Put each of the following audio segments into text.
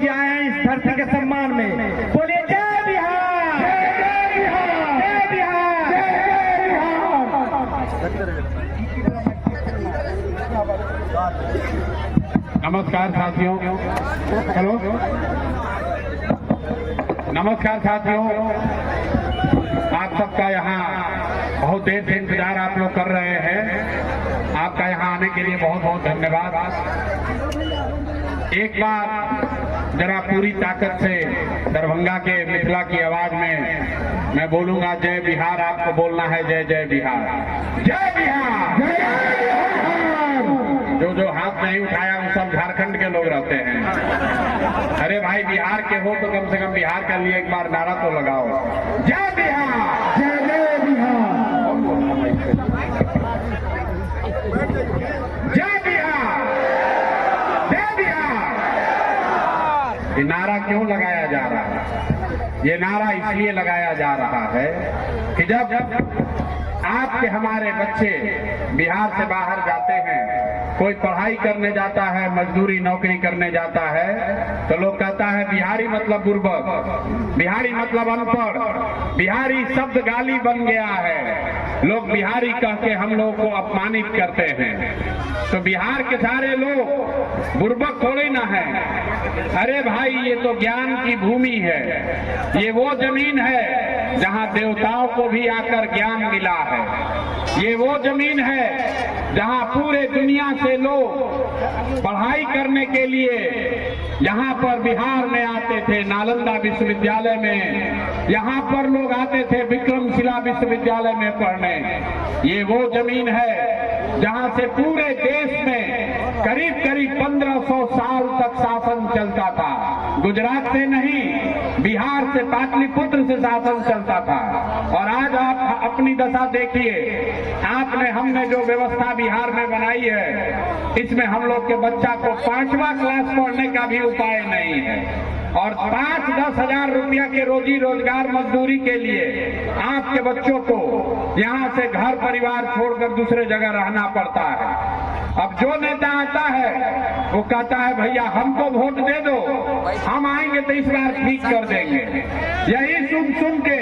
जी आए हैं इस धरती के सम्मान में। बोलिए जय बिहार, जय बिहार, जय बिहार, जय बिहार। नमस्कार साथियों, हेलो, नमस्कार साथियों, आप सबका यहाँ बहुत देर से इंतजार आप लोग कर रहे हैं। आपका यहाँ आने के लिए बहुत बहुत धन्यवाद। एक बार जरा पूरी ताकत से दरभंगा के मिथिला की आवाज में मैं बोलूंगा जय बिहार। आपको बोलना है जय जय बिहार, जय बिहार, जय बिहार। जो हाथ नहीं उठाया वो सब झारखंड के लोग रहते हैं। अरे भाई बिहार के हो तो कम से कम बिहार के लिए एक बार नारा तो लगाओ, जय बिहार, जय जय बिहार, जय बिहार, जय बिहार। ये नारा क्यों लगाया जा रहा है? ये नारा इसलिए लगाया जा रहा है कि जब आपके हमारे बच्चे बिहार से बाहर जाते हैं, कोई पढ़ाई करने जाता है, मजदूरी नौकरी करने जाता है, तो लोग कहता है बिहारी मतलब बुर्बक, बिहारी मतलब अनपढ़, बिहारी शब्द गाली बन गया है। लोग बिहारी कह के हम लोग को अपमानित करते हैं। तो बिहार के सारे लोग बुर्बक थोड़े ना है। अरे भाई ये तो ज्ञान की भूमि है, ये वो जमीन है जहाँ देवताओं को भी आकर ज्ञान मिला है। ये वो जमीन है जहाँ पूरे दुनिया से लोग पढ़ाई करने के लिए यहाँ पर बिहार में आते थे, नालंदा विश्वविद्यालय में, यहाँ पर लोग आते थे विक्रमशिला विश्वविद्यालय में पढ़ने। ये वो जमीन है जहाँ से पूरे देश में करीब करीब 1500 साल तक शासन चलता था। गुजरात से नहीं, बिहार से, पाटलिपुत्र से शासन चलता था। और आज आप अपनी दशा देखिए, आपने हमने जो व्यवस्था बिहार में बनाई है, इसमें हम लोग के बच्चा को 5वां क्लास पढ़ने का भी उपाय नहीं है। और 5-10 हजार रुपया के रोजी रोजगार मजदूरी के लिए आपके बच्चों को यहाँ से घर परिवार छोड़कर दूसरे जगह रहना पड़ता है। अब जो नेता आता है वो कहता है भैया हमको वोट दे दो, हम आएंगे तो इस बार ठीक कर देंगे। यही सुन के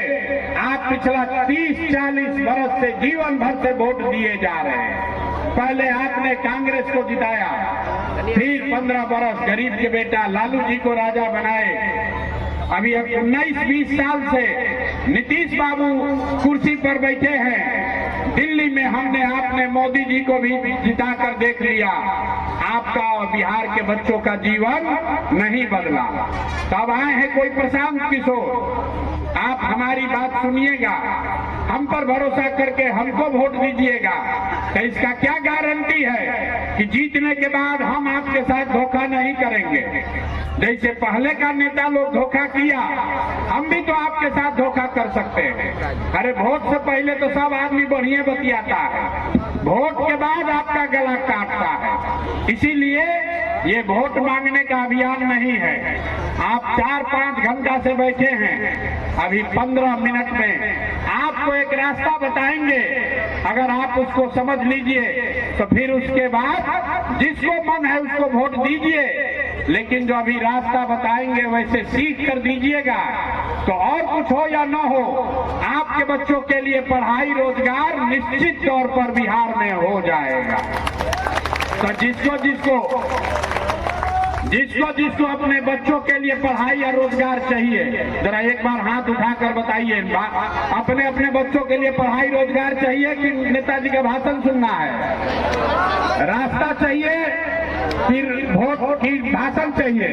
आप पिछला 30-40 बरस से जीवन भर से वोट दिए जा रहे हैं। पहले आपने कांग्रेस को जिताया, फिर 15 बरस गरीब के बेटा लालू जी को राजा बनाए। अभी 19-20 साल से नीतीश बाबू कुर्सी पर बैठे हैं। दिल्ली में हमने आपने मोदी जी को भी जिताकर देख लिया। आपका और बिहार के बच्चों का जीवन नहीं बदला। तब आए हैं कोई प्रशांत किशोर, आप हमारी बात सुनिएगा, हम पर भरोसा करके हमको वोट दीजिएगा। तो इसका क्या गारंटी है कि जीतने के बाद हम आपके साथ धोखा नहीं करेंगे? जैसे पहले का नेता लोग धोखा किया, हम भी तो आपके साथ धोखा कर सकते हैं। अरे वोट से पहले तो सब आदमी बढ़िया बतियाता है, वोट के बाद आपका गला काटता है। इसीलिए ये वोट मांगने का अभियान नहीं है। आप 4-5 घंटा से बैठे हैं, अभी 15 मिनट में आपको एक रास्ता बताएंगे। अगर आप उसको समझ लीजिए तो फिर उसके बाद जिसको मन है उसको वोट दीजिए। लेकिन जो अभी रास्ता बताएंगे वैसे सीख कर दीजिएगा। तो और कुछ हो या न हो, आपके बच्चों के लिए पढ़ाई रोजगार निश्चित तौर पर बिहार में हो जाएगा। तो जिसको अपने बच्चों के लिए पढ़ाई या रोजगार चाहिए, जरा एक बार हाथ उठाकर बताइए, अपने अपने बच्चों के लिए पढ़ाई रोजगार चाहिए कि नेताजी का भाषण सुनना है? रास्ता चाहिए फिर वोट की भाषण चाहिए?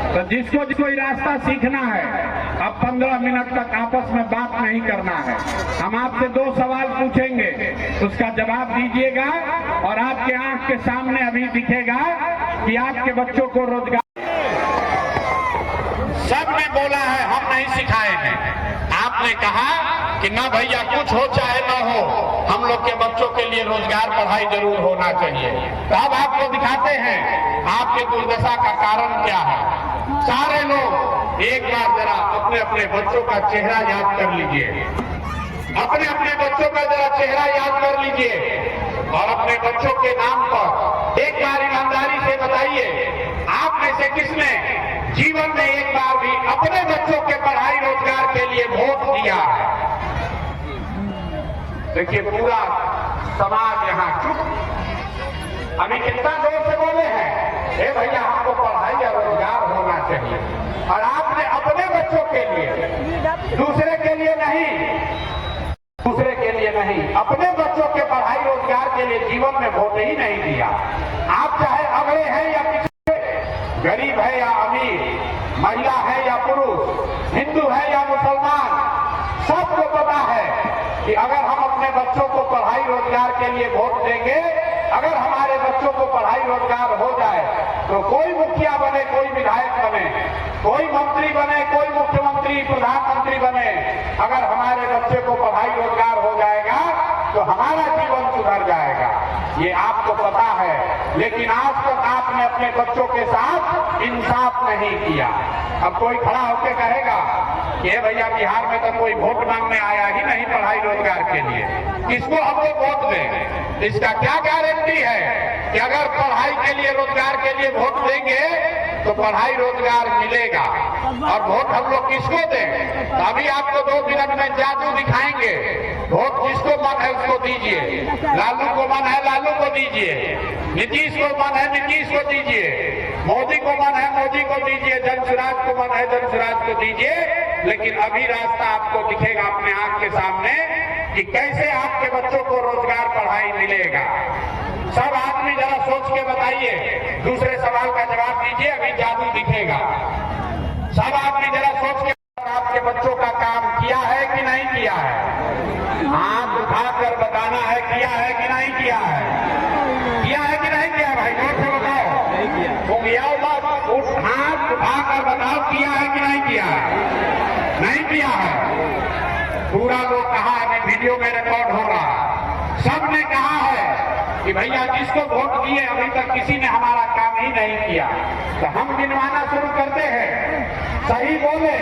तो जिसको रास्ता सीखना है, अब 15 मिनट तक आपस में बात नहीं करना है। हम आपसे 2 सवाल पूछेंगे, उसका जवाब दीजिएगा और आपके आंख के सामने अभी दिखेगा कि आपके बच्चों को रोजगार। सबने बोला है, हम नहीं सिखाए हैं। आपने कहा कि ना भैया कुछ हो चाहे ना हो, हम लोग के बच्चों के लिए रोजगार पढ़ाई जरूर होना चाहिए। तो अब आपको दिखाते हैं आपके दुर्दशा का कारण क्या है। सारे लोग एक बार जरा अपने अपने बच्चों का चेहरा याद कर लीजिए, अपने अपने बच्चों का जरा चेहरा याद कर लीजिए और अपने बच्चों के नाम पर एक बार ईमानदारी से बताइए, आप में से किसने जीवन में एक बार भी अपने बच्चों के पढ़ाई रोजगार के लिए वोट दिया है? देखिए पूरा समाज यहाँ चुप। अभी कितना जोर से बोले हैं, हे भैया हमको पढ़ाई या रोजगार होना चाहिए, और आपने अपने बच्चों के लिए, दूसरे के लिए नहीं, अपने बच्चों के पढ़ाई रोजगार के लिए जीवन में वोट ही नहीं दिया। आप चाहे अगले हैं या पिछले, गरीब है या अमीर, महिला है या पुरुष, हिंदू है या मुसलमान, सबको पता है कि अगर हम अपने बच्चों को पढ़ाई रोजगार के लिए वोट देंगे, अगर हमारे बच्चों को पढ़ाई रोजगार हो जाए तो कोई मुखिया बने, कोई विधायक बने, कोई मंत्री बने, कोई मुख्यमंत्री, प्रधानमंत्री बने, अगर हमारे बच्चे को पढ़ाई रोजगार हो जाएगा तो हमारा जीवन सुधर जाएगा। ये आपको पता है, लेकिन आज तक आपने अपने बच्चों के साथ इंसाफ नहीं किया। अब कोई खड़ा होकर कहेगा कि भैया बिहार में तो कोई वोट मांगने आया ही नहीं पढ़ाई रोजगार के लिए, किसको हम लोग वोट दें? इसका क्या गारंटी है कि अगर पढ़ाई के लिए, रोजगार के लिए वोट देंगे तो पढ़ाई रोजगार मिलेगा? और वोट हम लोग किसको दें? तो अभी आपको 2 मिनट में जादू दिखाएंगे। वोट जिसको मन है उसको दीजिए, लालू को मन है लालू को दीजिए, नीतीश को मन है नीतीश को दीजिए, मोदी को मन है मोदी को दीजिए, जनसुराज को मन है जनसुराज को दीजिए। लेकिन अभी रास्ता आपको दिखेगा अपने आंख के सामने कि कैसे आपके बच्चों को रोजगार, पढ़ाई मिलेगा। सब आदमी जरा सोच के बताइए, दूसरे सवाल का जवाब दीजिए, अभी जादू दिखेगा। सब आदमी जरा सोच के आपके बच्चों का काम किया है कि नहीं किया है? हाथ उठाकर बताना है, किया है कि नहीं किया है? किया है कि नहीं किया? भाई जोर से बताओ, हाथ उठाकर बताओ, किया है कि नहीं किया है? नहीं किया है। पूरा लोग कहा है, वीडियो में रिकॉर्ड हो रहा, सबने कहा है कि भैया जिसको वोट दिए अभी तक किसी ने हमारा काम ही नहीं किया। तो हम गिनवाना शुरू करते हैं, सही बोले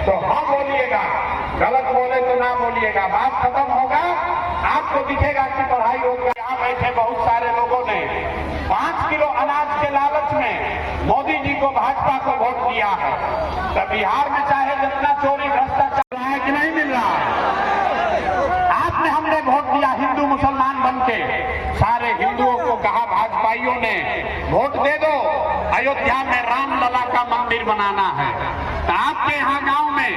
तो हाँ बोलिएगा, गलत बोले तो ना बोलिएगा, बात खत्म होगा। आपको दिखेगा कि पढ़ाई रोजगार। यहाँ बैठे बहुत सारे लोगों ने 5 किलो अनाज के लालच में मोदी जी को, भाजपा को वोट दिया है। तो बिहार में चाहे जितना चोरी भ्रष्टाचार रहा है कि नहीं मिल रहा है? आपने, हमने वोट दिया हिंदू मुसलमान बनके, सारे हिंदुओं को कहा भाजपाइयों ने वोट दे दो, अयोध्या में रामलला का मंदिर बनाना है। तो आपके यहाँ गांव में,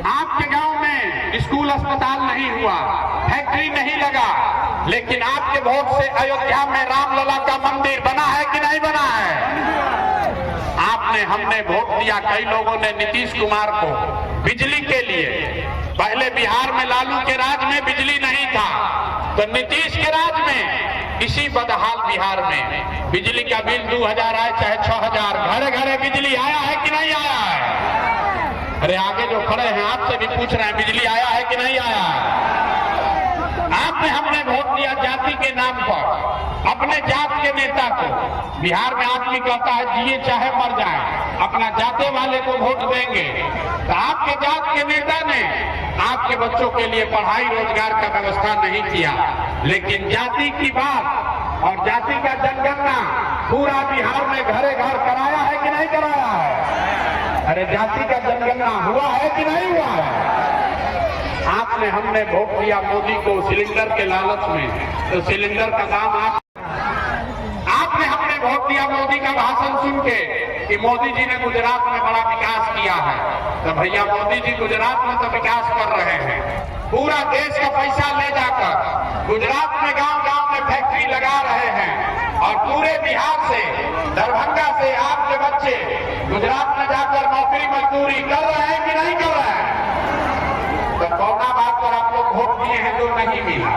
आपके गांव में स्कूल अस्पताल नहीं हुआ, फैक्ट्री नहीं लगा, लेकिन आपके वोट से अयोध्या में रामलला का मंदिर बना है कि नहीं बना है? आपने, हमने वोट दिया, कई लोगों ने नीतीश कुमार को बिजली के लिए। पहले बिहार में लालू के राज में बिजली नहीं था, तो नीतीश के राज में इसी बदहाल बिहार में बिजली का बिल 2000 आए चाहे 6000, घरे घरे बिजली आया है कि नहीं आया है? अरे आगे जो खड़े हैं आपसे भी पूछ रहे हैं, बिजली आया है कि नहीं आया है? आपने, हमने वोट दिया जाति के नाम पर, अपने जात के नेता को। बिहार में आदमी कहता है जिए चाहे मर जाए, अपना जाते वाले को वोट देंगे। तो आपके जात के नेता ने आपके बच्चों के लिए पढ़ाई रोजगार का व्यवस्था नहीं किया, लेकिन जाति की बात और जाति का जनगणना पूरा बिहार में घरे घर कराया है कि नहीं कराया है? अरे जाति का जनगणना हुआ है कि नहीं हुआ है? आपने, हमने वोट दिया मोदी को सिलेंडर के लालच में, तो सिलेंडर का दाम आपने, हमने वोट दिया मोदी का भाषण सुन के कि मोदी जी ने गुजरात में बड़ा विकास किया है। तो भैया मोदी जी गुजरात में तो विकास कर रहे हैं, पूरा देश का पैसा ले जाकर गुजरात में गांव गांव में फैक्ट्री लगा रहे हैं, और पूरे बिहार से, दरभंगा से आपके बच्चे गुजरात में जाकर नौकरी मजदूरी कर रहे हैं कि नहीं कर रहे हैं? तो कौना बात पर आप लोग वोट दिए हैं जो नहीं मिला?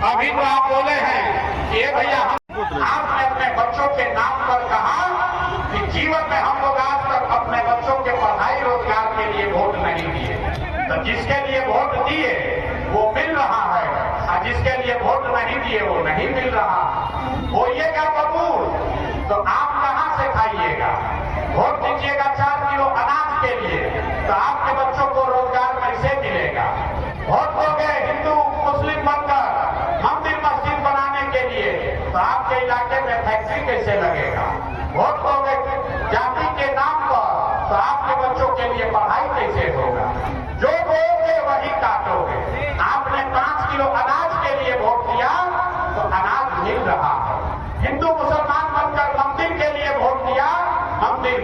अभी तो आप बोले हैं कि भैया आपने अपने बच्चों के नाम पर कहा कि जीवन में हम लोग आज तक अपने बच्चों के पढ़ाई रोजगार के लिए वोट नहीं दिए। तो जिसके लिए वोट दिए वो मिल रहा है, और जिसके लिए वोट नहीं दिए वो नहीं मिल रहा। होइएगा कबूल तो आप कहाँ से खाइएगा? वोट दीजिएगा 4 किलो अनाज के लिए, तो आपके बच्चों को रोजगार कैसे मिलेगा? वोट दोगे हिंदू मुस्लिम बनकर मंदिर मस्जिद बनाने के लिए, तो आपके इलाके में फैक्ट्री कैसे लगेगा? वोट दोगे जाति के नाम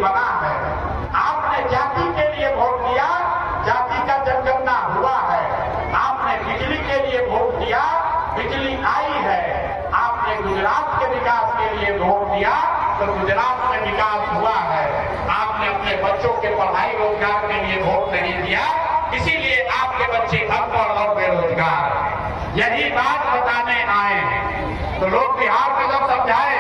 बना है। आपने जाति के लिए वोट दिया, जाति का जनगणना हुआ है। आपने बिजली के लिए वोट दिया, बिजली आई है। आपने गुजरात के विकास के लिए वोट दिया तो गुजरात में विकास हुआ है। आपने अपने बच्चों के पढ़ाई रोजगार के लिए वोट नहीं दिया, इसीलिए आपके बच्चे अनपढ़ और बेरोजगार। यही बात बताने आए हैं। तो लोग बिहार में जब समझाए,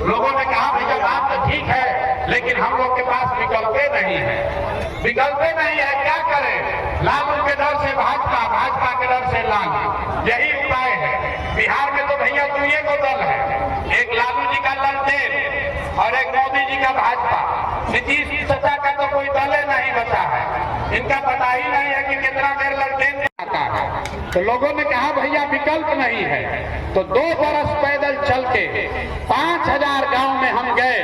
लोगों ने कहा भैया बात तो ठीक है, लेकिन हम लोग के पास विकल्पे नहीं है। विकल्पे नहीं है, क्या करें? लालू के डर से भाजपा, भाजपा के डर से लालू, यही उपाय है। बिहार में तो भैया दुनिया को दल है, एक लालू जी का ललटेन और एक मोदी जी का भाजपा। नीतीश चाचा का तो कोई दल नहीं बचा है। इनका पता ही नहीं है कि कितना देर ललटेन आता है। तो लोगों ने कहा भैया विकल्प नहीं है, तो 2 बरस पैदल चल के 5000 गांव में हम गए,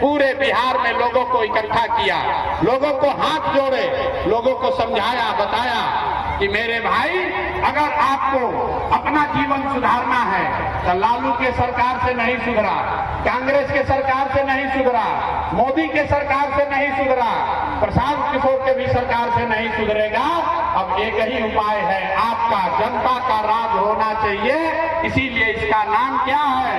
पूरे बिहार में लोगों को इकट्ठा किया, लोगों को हाथ जोड़े, लोगों को समझाया, बताया कि मेरे भाई अगर आपको अपना जीवन सुधारना है तो लालू के सरकार से नहीं सुधरा, कांग्रेस के सरकार से नहीं सुधरा, मोदी के सरकार से नहीं सुधरा, प्रशांत किशोर के भी सरकार से नहीं सुधरेगा। अब एक ही उपाय है, आपका जनता का राज होना चाहिए। इसीलिए इसका नाम क्या है?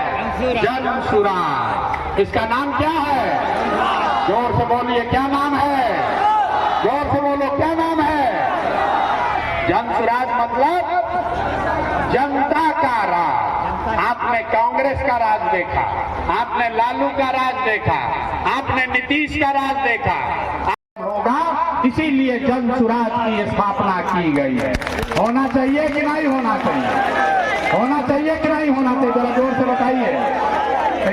जन सुराज। इसका नाम क्या है? जोर से बोलिए, क्या नाम है? जोर से बोलो, क्या नाम है? जन सुराज मतलब जनता का राज। आपने कांग्रेस का राज देखा, आपने लालू का राज देखा, आपने नीतीश का राज देखा होगा, इसीलिए जन सुराज की स्थापना की गई है। होना चाहिए कि नहीं होना चाहिए? होना चाहिए कि नहीं होना चाहिए? जरा जोर से बताइए।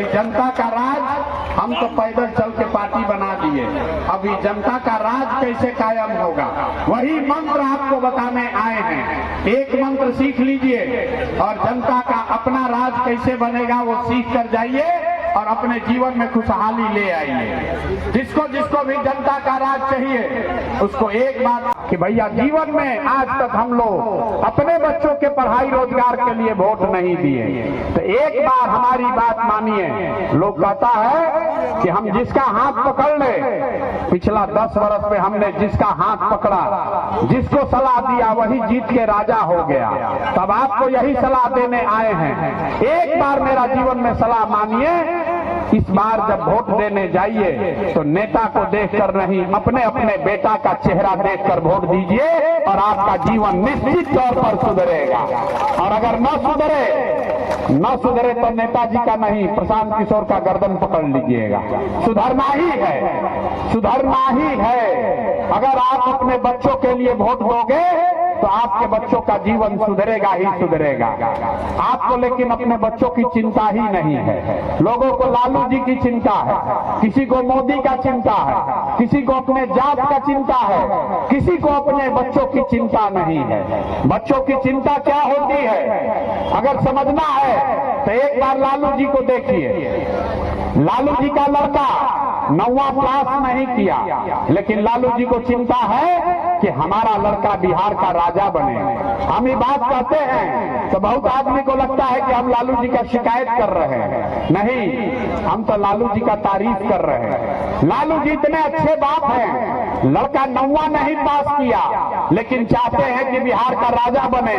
जनता का राज हम तो पैदल चल के पार्टी बना दिए, अभी जनता का राज कैसे कायम होगा, वही मंत्र आपको बताने आए हैं। एक मंत्र सीख लीजिए और जनता का अपना राज कैसे बनेगा वो सीख कर जाइए और अपने जीवन में खुशहाली ले आइए। जिसको जिसको भी जनता का राज चाहिए उसको एक बात कि भैया जीवन में आज तक हम लोग अपने बच्चों के पढ़ाई रोजगार के लिए वोट नहीं दिए, तो एक बार हमारी बात मानिए। लोग कहता है कि हम जिसका हाथ पकड़ ले, पिछला 10 वर्ष में हमने जिसका हाथ पकड़ा, जिसको सलाह दिया वही जीत के राजा हो गया। तब आपको यही सलाह देने आए हैं, एक बार मेरा जीवन में सलाह मानिए। इस बार जब वोट देने जाइए तो नेता को देखकर नहीं, अपने अपने बेटा का चेहरा देखकर वोट दीजिए और आपका जीवन निश्चित तौर पर सुधरेगा। और अगर न सुधरे तो नेताजी का नहीं, प्रशांत किशोर का गर्दन पकड़ लीजिएगा। सुधरना ही है, सुधरना ही है। अगर आप अपने बच्चों के लिए वोट दोगे तो आपके बच्चों का जीवन सुधरेगा ही सुधरेगा। आपको लेकिन अपने बच्चों की चिंता ही नहीं है। लोगों को लालू जी की चिंता है, किसी को मोदी का चिंता है, किसी को अपने जात का चिंता है, किसी को अपने बच्चों की चिंता नहीं है। बच्चों की चिंता क्या होती है अगर समझना है तो एक बार लालू जी को देखिए। लालू जी का लड़का 9वां क्लास नहीं किया, लेकिन लालू जी को चिंता है कि हमारा लड़का बिहार का राजा बने। हम ये बात कहते हैं तो बहुत आदमी को लगता है कि हम लालू जी का शिकायत कर रहे हैं। नहीं, हम तो लालू जी का तारीफ कर रहे हैं। लालू जी इतने अच्छे बाप हैं, लड़का 9वां नहीं पास किया लेकिन चाहते हैं कि बिहार का राजा बने।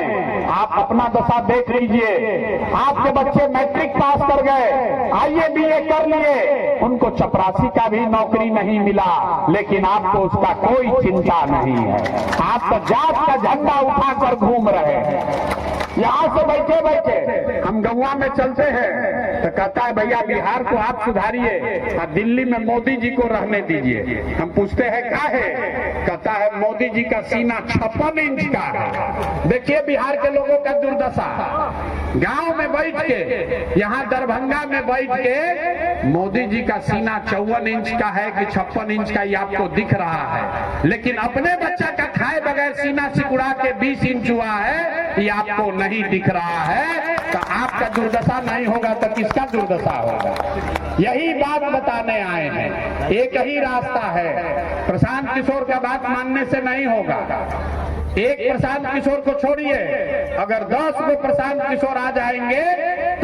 आप अपना दशा देख लीजिए, आपके बच्चे मैट्रिक पास कर गए, IAA BA कर लिए, उनको चपरासी का भी नौकरी नहीं मिला, लेकिन आपको उसका कोई चिंता नहीं है। आप तो जात का झंडा उठाकर घूम रहे हैं। यहाँ से बैठे बैठे हम गौवा में चलते हैं तो कहता है भैया बिहार को आप सुधारिए और दिल्ली में मोदी जी को रहने दीजिए। हम पूछते हैं क्या है? कहता है मोदी जी का सीना 56 इंच का है। देखिए बिहार के लोगों का दुर्दशा। गांव में बैठ के, यहाँ दरभंगा में बैठ के मोदी जी का सीना 54 इंच का है कि 56 इंच का, ये आपको दिख रहा है, लेकिन अपने बच्चा का खाए बगैर सीना सिकुड़ा के 20 इंच हुआ है, ये आपको नहीं दिख रहा है। तो आपका दुर्दशा नहीं होगा तो किसका दुर्दशा होगा? यही बात बताने आए हैं। एक ही रास्ता है, प्रशांत किशोर का बात मानने से नहीं होगा। एक प्रशांत किशोर को छोड़िए, अगर 10 को प्रशांत किशोर आ जाएंगे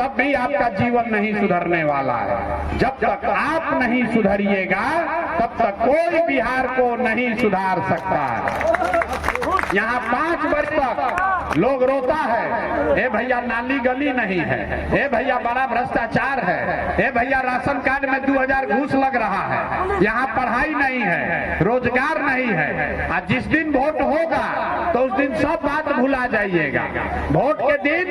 तब भी आपका जीवन नहीं सुधरने वाला है। जब तक आप नहीं सुधरिएगा तब तक कोई बिहार को नहीं सुधार सकता है। यहाँ 5 वर्ष तक लोग रोता है, ए भैया नाली गली नहीं है, ए भैया बड़ा भ्रष्टाचार है, ए भैया राशन कार्ड में 2000 घूस लग रहा है, यहाँ पढ़ाई नहीं है, रोजगार नहीं है। आज जिस दिन वोट होगा तो उस दिन सब बात भुला जाइएगा। वोट के दिन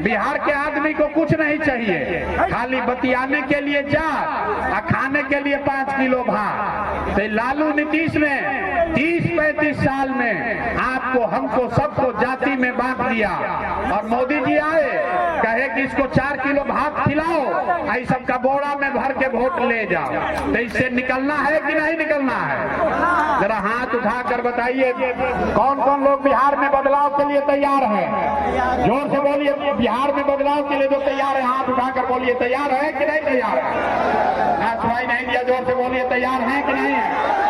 बिहार के आदमी को कुछ नहीं चाहिए, खाली बतियाने के लिए जा और खाने के लिए 5 किलो भात। तो लालू नीतीश ने 30-35 साल में आपको हमको सबको जाति में बांट दिया और मोदी जी आए कहे कि इसको 4 किलो भात खिलाओ, आई सबका बोरा में भर के वोट ले जाओ। तो इससे निकलना है कि नहीं निकलना है? जरा हाथ उठाकर बताइए कौन कौन लोग बिहार में बदलाव के लिए तैयार है? जोर से बोलिए, बिहार में बदलाव के लिए जो तैयार है हाथ उठाकर बोलिए, तैयार है कि नहीं तैयार है? सुनाई नहीं दिया, जोर से बोलिए, तैयार है कि नहीं है?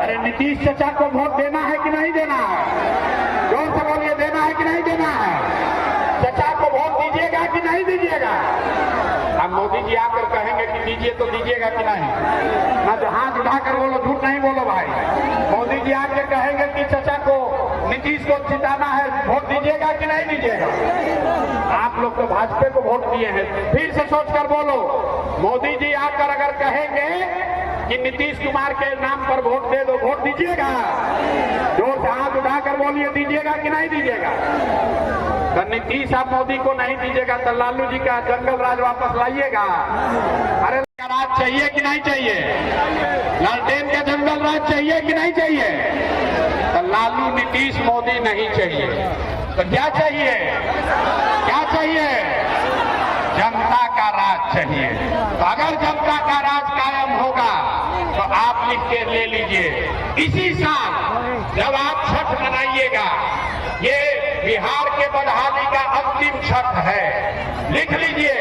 अरे नीतीश चाचा को वोट देना है कि नहीं देना है? जोर से बोलिए, देना है कि नहीं देना है? चाचा को वोट दीजिएगा कि नहीं दीजिएगा? अब मोदी जी आकर कहेंगे कि दीजिए तो दीजिएगा कि नहीं? ना तो हाथ उठाकर बोलो, झूठ नहीं बोलो भाई। मोदी जी आकर कहेंगे कि चाचा को नीतीश को जिताना है, वोट दीजिएगा कि नहीं दीजिएगा? आप लोग तो भाजपा को वोट दिए हैं, फिर से सोचकर बोलो। मोदी जी आकर अगर कहेंगे कि नीतीश कुमार के नाम पर वोट दे दो, वोट दीजिएगा? जोर से हाथ उठाकर बोलिए, दीजिएगा कि नहीं दीजिएगा? तो नीतीश आप मोदी को नहीं दीजिएगा तो लालू जी का जंगल राज वापस लाइएगा। अरे राज चाहिए कि नहीं चाहिए? लालटेन का जंगल राज चाहिए कि नहीं चाहिए? तो लालू नीतीश मोदी नहीं चाहिए, तो क्या चाहिए? क्या चाहिए? जनता का राज चाहिए। तो अगर जनता का राज कायम होगा तो आप लिख के ले लीजिए, इसी साल जब आप छठ मनाइएगा, ये बिहार के बदहाली का अंतिम छठ है। लिख लीजिए,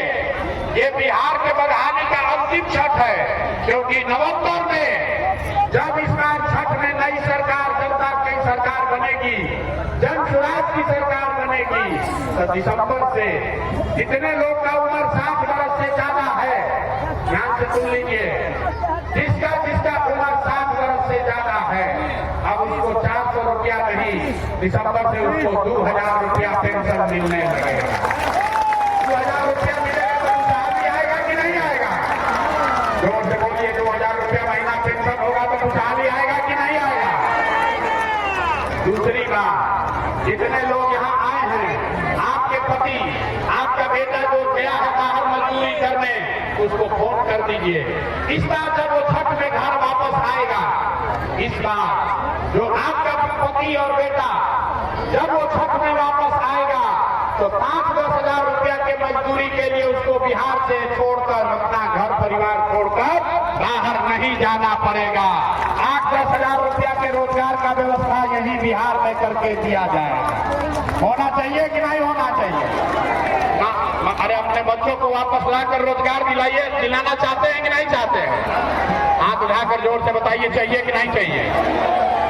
ये बिहार के बदहाली का अंतिम छठ है, क्योंकि नवंबर में जब इस बार छठ में नई सरकार, जनता की सरकार बनेगी, जन स्वराज की सरकार बनेगी, तो दिसंबर से जितने लोग का उम्र 60 वर्ष से ज्यादा है, ध्यान से सुन लीजिए, जिसका उम्र 60 वर्ष से ज्यादा है, अब उसको 400 रुपया नहीं, दिसंबर से उसको 2000 रुपया पेंशन मिलने लगेगा। 2000 रुपया मिलेगा तो खुशहाली आएगा कि नहीं आएगा? जोर से बोलिए, 2000 रुपया महीना पेंशन होगा तो खुशहाली आएगा कि नहीं आएगा? दूसरी बात, जितने लोग यहाँ आए हैं, आपके पति, आपका बेटा जो गया है बाहर मजदूरी करने, उसको फोन कर दीजिए। इस बार जब वो छठ में घर वापस आएगा, इस बार जो आपका पति और बेटा जब वो छठ में वापस आएगा तो 5-10 हजार रुपया के मजदूरी के लिए उसको बिहार से छोड़कर, अपना घर परिवार छोड़कर बाहर नहीं जाना पड़ेगा। 8-10 हजार रुपया के रोजगार का व्यवस्था यही बिहार में करके दिया जाएगा। होना चाहिए कि नहीं होना चाहिए? अरे अपने बच्चों को वापस लाकर रोजगार दिलाना चाहते हैं कि नहीं चाहते हैं? हाथ उठाकर जोर से बताइए, चाहिए कि नहीं चाहिए?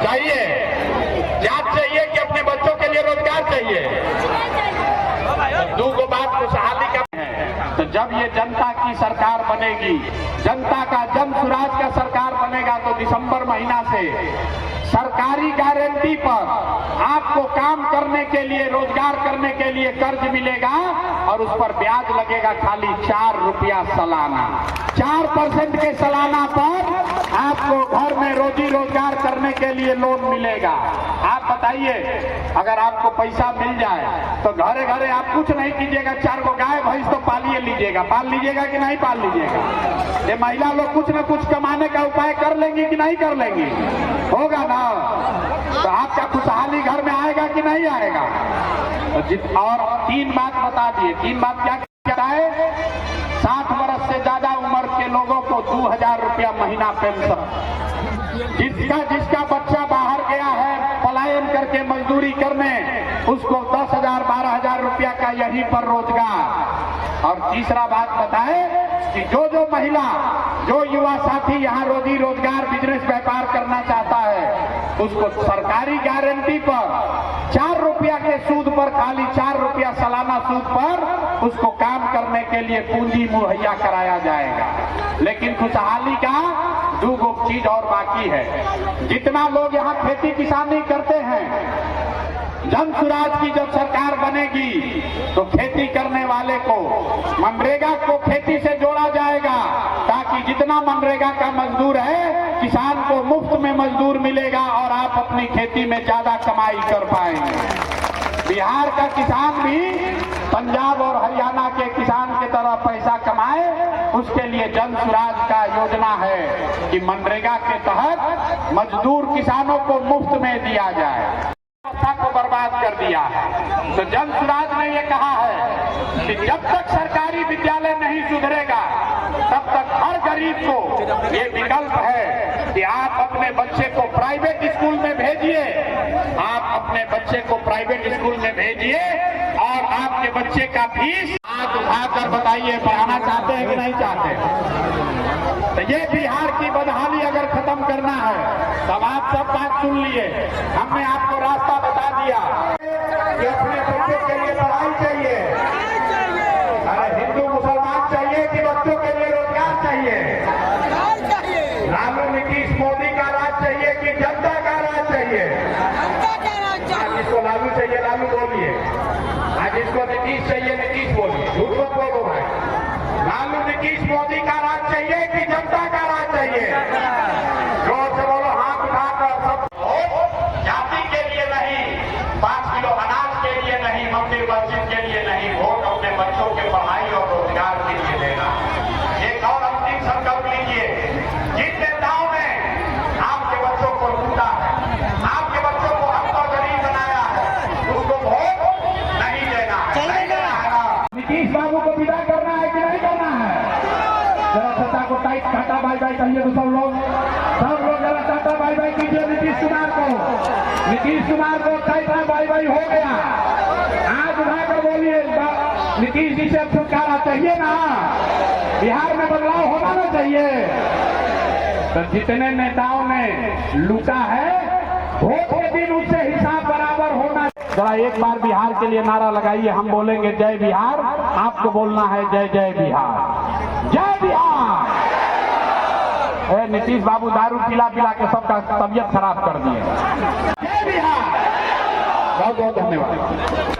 चाहिए। जात चाहिए कि अपने बच्चों के लिए रोजगार चाहिए? दो को बात खुशहाली का है। तो जब ये जनता की सरकार बनेगी, जनता का जन स्वराज का सरकार बनेगा, तो दिसंबर महीना से सरकारी गारंटी पर आपको काम करने के लिए, रोजगार करने के लिए कर्ज मिलेगा और उस पर ब्याज लगेगा खाली 4 रुपया सालाना। 4% के सालाना पर आपको घर में रोजी रोजगार करने के लिए लोन मिलेगा। आप बताइए, अगर आपको पैसा मिल जाए तो घरे घरे आप कुछ नहीं कीजिएगा, 4 गो गाय भैंस तो पालिए लीजिएगा। पाल लीजिएगा कि नहीं पाल लीजिएगा? ये महिला लोग कुछ न कुछ कमाने का उपाय कर लेंगी कि नहीं कर लेंगी? होगा ना? तो आपका खुशहाली घर में आएगा कि नहीं आएगा? और 3 बात बता दिए। 3 बात क्या क्या है? 60 वर्ष से ज्यादा उम्र के लोगों को 2000 रुपया महीना पेंशन। जिसका बच्चा बाहर गया है पलायन करके मजदूरी करने, उसको 10,000 12,000 रुपया का यहीं पर रोजगार। और तीसरा बात बताए कि जो महिला, जो युवा साथी यहाँ रोजी रोजगार, बिजनेस, व्यापार करना चाहता है, उसको सरकारी गारंटी पर 4 रुपया के सूद पर, खाली 4 रुपया सालाना सूद पर उसको काम करने के लिए पूंजी मुहैया कराया जाएगा। लेकिन खुशहाली का 2 चीज और बाकी है। जितना लोग यहाँ खेती किसानी करते हैं, जन सुराज की जब सरकार बनेगी तो खेती करने वाले को, मनरेगा को खेती से जोड़ा जाएगा, ताकि जितना मनरेगा का मजदूर है किसान को मुफ्त में मजदूर मिलेगा और आप अपनी खेती में ज्यादा कमाई कर पाएंगे। बिहार का किसान भी पंजाब और हरियाणा के किसान की तरह पैसा कमाए, उसके लिए जन सुराज का योजना है कि मनरेगा के तहत मजदूर किसानों को मुफ्त में दिया जाए। को बर्बाद कर दिया है। तो जन सुराज ने ये कहा है कि जब तक सरकारी विद्यालय नहीं सुधरेगा तब तक हर गरीब को ये विकल्प है कि आप अपने बच्चे को प्राइवेट स्कूल में भेजिए, आप अपने बच्चे को प्राइवेट स्कूल में भेजिए और आपके बच्चे का फीस हाथ उठाकर बताइए पढ़ाना चाहते हैं कि नहीं चाहते। तो ये बिहार की बदहाली अगर खत्म करना है तब आप सब बात सुन लिए। हमने आपको रास्ता बता दिया कि अपने बच्चों के लिए पढ़ाई चाहिए, अरे हिंदू मुसलमान चाहिए कि बच्चों के लिए रोजगार चाहिए। लालू नीतीश मोदी का राज चाहिए कि जनता का राज चाहिए? जिसको लालू चाहिए लालू बोलिए, जिसको नीतीश चाहिए नीतीश बोलिए, झूठ मत बोलो भाई। लालू नीतीश मोदी का राज चाहिए कि जनता का राज चाहिए? जोर से बोलो, हाथ उठाकर सब। जाति के लिए नहीं, 5 किलो अनाज के लिए नहीं, मंदिर मस्जिद के लिए नहीं, वोट अपने बच्चों के पढ़ाई और रोजगार के लिए देना। एक और अंतिम संकल्प लीजिए, जिन नेताओं ने आपके बच्चों को लूटा है, आपके बच्चों को अंतर गरीब बनाया है, उसको वोट नहीं देना है। नीतीश बाबू को विदा करना है कि नहीं करना है? जरा सत्ता को टाइट टाटा बाय बाय कहिए तो सब लोग जरा टाटा बाय बाय कीजिए नीतीश कुमार को। नीतीश कुमार को टाटा बाय बाय हो गया। आज उठाकर बोलिए, नीतीश जी से छुटकारा चाहिए ना? बिहार में बदलाव होना ना चाहिए? तो जितने नेताओं ने लूटा है वोट के दिन उससे हिसाब बराबर होना। जरा एक बार बिहार के लिए नारा लगाइए, हम बोलेंगे जय बिहार, आपको बोलना है जय जय बिहार, जय बिहार। नीतीश बाबू दारू पिला पिला के सबका तबियत खराब कर दिए। जय बिहार। बहुत बहुत धन्यवाद।